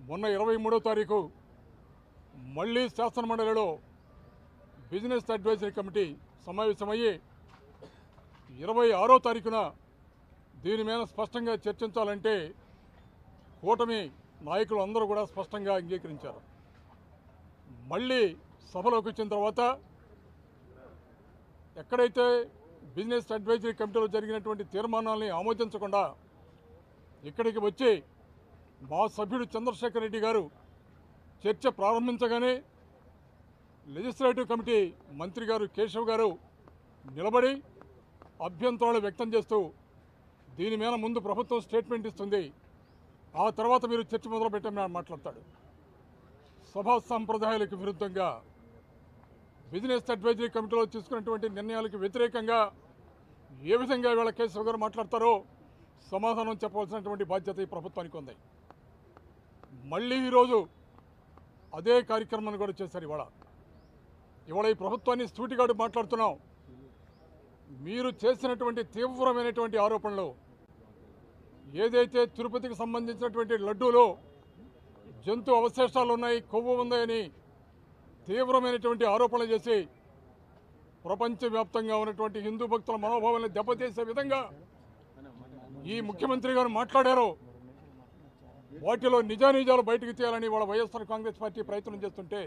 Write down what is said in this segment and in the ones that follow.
మొన్న 23వ తారీఖు మళ్ళీ శాసనమండలిలో బిజినెస్ అడ్వైజరీ కమిటీ సమావేశమయ్యి 26వ తారీఖున దీని మీద స్పష్టంగా చర్చించాలంటే కూటమి నాయకులు అందరూ కూడా స్పష్టంగా అంగీకరించారు. మళ్ళీ సభలోకి వచ్చిన తర్వాత ఎక్కడైతే బిజినెస్ అడ్వైజరీ కమిటీలో జరిగినటువంటి తీర్మానాలని ఆమోదించకుండా ఇక్కడికి వచ్చి మా సభ్యుడు చంద్రశేఖర్ రెడ్డి గారు చర్చ ప్రారంభించగానే లెజిస్లేటివ్ కమిటీ మంత్రి గారు కేశవ్ గారు నిలబడి అభ్యంతరాలు వ్యక్తం చేస్తూ దీని మీద ముందు ప్రభుత్వం స్టేట్మెంట్ ఇస్తుంది, ఆ తర్వాత మీరు చర్చ మొదలుపెట్టమని మాట్లాడతాడు. సభా సంప్రదాయాలకు విరుద్ధంగా బిజినెస్ అడ్వైజరీ కమిటీలో తీసుకున్నటువంటి నిర్ణయాలకు వ్యతిరేకంగా ఏ విధంగా వీళ్ళ కేశవ్ గారు మాట్లాడతారో సమాధానం చెప్పవలసినటువంటి బాధ్యత ఈ ప్రభుత్వానికి ఉంది. మళ్ళీ ఈరోజు అదే కార్యక్రమాన్ని కూడా చేశారు. ఇవాళ ఈ ప్రభుత్వాన్ని సూటిగాడు మాట్లాడుతున్నాం. మీరు చేసినటువంటి తీవ్రమైనటువంటి ఆరోపణలు ఏదైతే తిరుపతికి సంబంధించినటువంటి లడ్డూలో జంతు అవశేషాలు ఉన్నాయి, కొవ్వు ఉందని తీవ్రమైనటువంటి ఆరోపణలు చేసి ప్రపంచవ్యాప్తంగా ఉన్నటువంటి హిందూ భక్తుల మనోభావాలను దెబ్బతీసే విధంగా ఈ ముఖ్యమంత్రి గారు మాట్లాడారు. వాటిలో నిజానిజాలు బయటకు తీయాలని వాళ్ళ వైఎస్ఆర్ కాంగ్రెస్ పార్టీ ప్రయత్నం చేస్తుంటే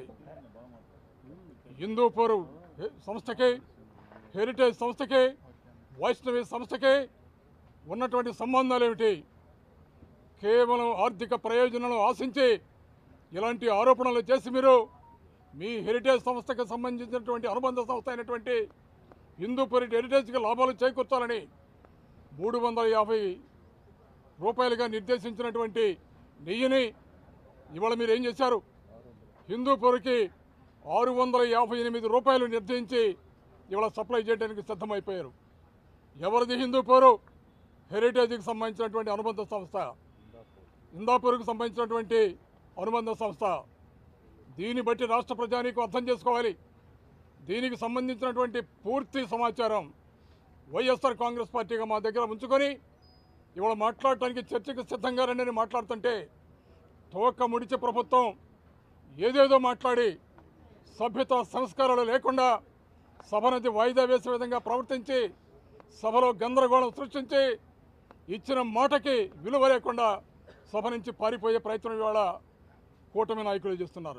హిందూపూర్ సంస్థకి, హెరిటేజ్ సంస్థకి, వైష్ణవి సంస్థకి ఉన్నటువంటి సంబంధాలు ఏమిటి? కేవలం ఆర్థిక ప్రయోజనాలు ఆశించి ఇలాంటి ఆరోపణలు చేసి మీరు మీ హెరిటేజ్ సంస్థకు సంబంధించినటువంటి అనుబంధ సంస్థ అయినటువంటి హిందూపూర్ హెరిటేజ్కి లాభాలు చేకూర్చాలని 350 రూపాయలుగా నిర్దేశించినటువంటి నెయ్యిని ఇవాళ మీరు ఏం చేశారు? హిందూపూర్కి 658 రూపాయలు నిర్ణయించి ఇవాళ సప్లై చేయడానికి సిద్ధమైపోయారు. ఎవరిది హిందూపూరు? హెరిటేజ్కి సంబంధించినటువంటి అనుబంధ సంస్థ, ఇందాపూర్కి సంబంధించినటువంటి అనుబంధ సంస్థ. దీన్ని బట్టి రాష్ట్ర ప్రజానీకం అర్థం చేసుకోవాలి. దీనికి సంబంధించినటువంటి పూర్తి సమాచారం వైఎస్ఆర్ కాంగ్రెస్ పార్టీగా మా దగ్గర ఉంచుకొని ఇవాళ మాట్లాడటానికి చర్చకు సిద్ధంగా రండి మాట్లాడుతుంటే తోక ముడిచి ప్రభుత్వం ఏదేదో మాట్లాడి సభ్యత సంస్కారాలు లేకుండా సభనది వాయిదా వేసే విధంగా ప్రవర్తించి సభలో గందరగోళం సృష్టించి ఇచ్చిన మాటకి విలువ లేకుండా సభ నుంచి పారిపోయే ప్రయత్నం ఇవాళ కూటమి నాయకులు చేస్తున్నారు.